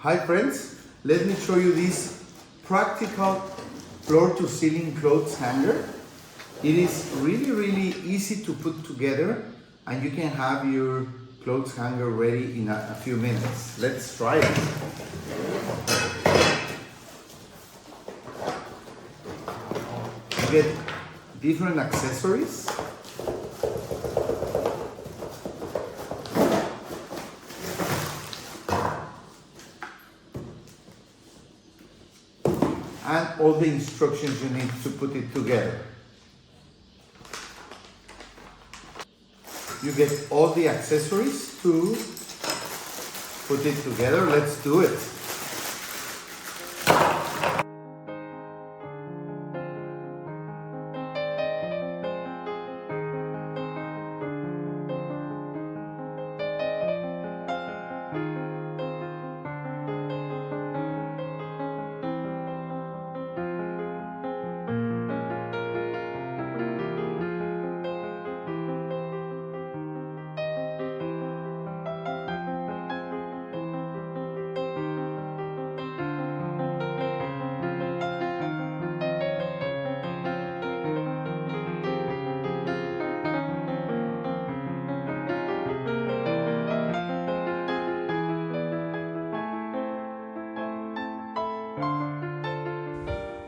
Hi friends, let me show you this practical floor to ceiling clothes hanger. It is really easy to put together and you can have your clothes hanger ready in a few minutes. Let's try it. You get different accessories. And all the instructions you need to put it together. You get all the accessories to put it together. Let's do it.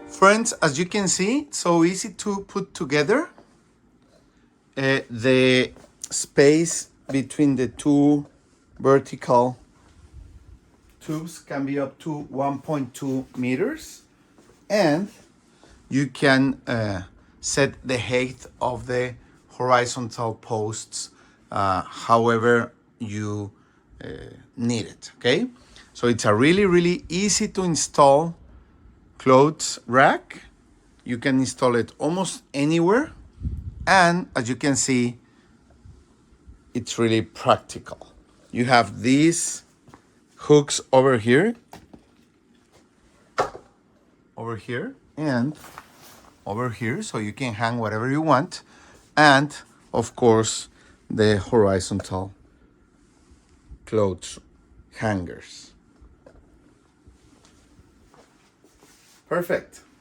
Friends, as you can see, it's so easy to put together. The space between the two vertical tubes can be up to 1.2 meters, and you can set the height of the horizontal posts however you need it. Okay, so it's a really easy to install clothes rack. You can install it almost anywhere, and as you can see, it's really practical. You have these hooks over here, and over here, so you can hang whatever you want, and of course the horizontal clothes hangers. Perfect.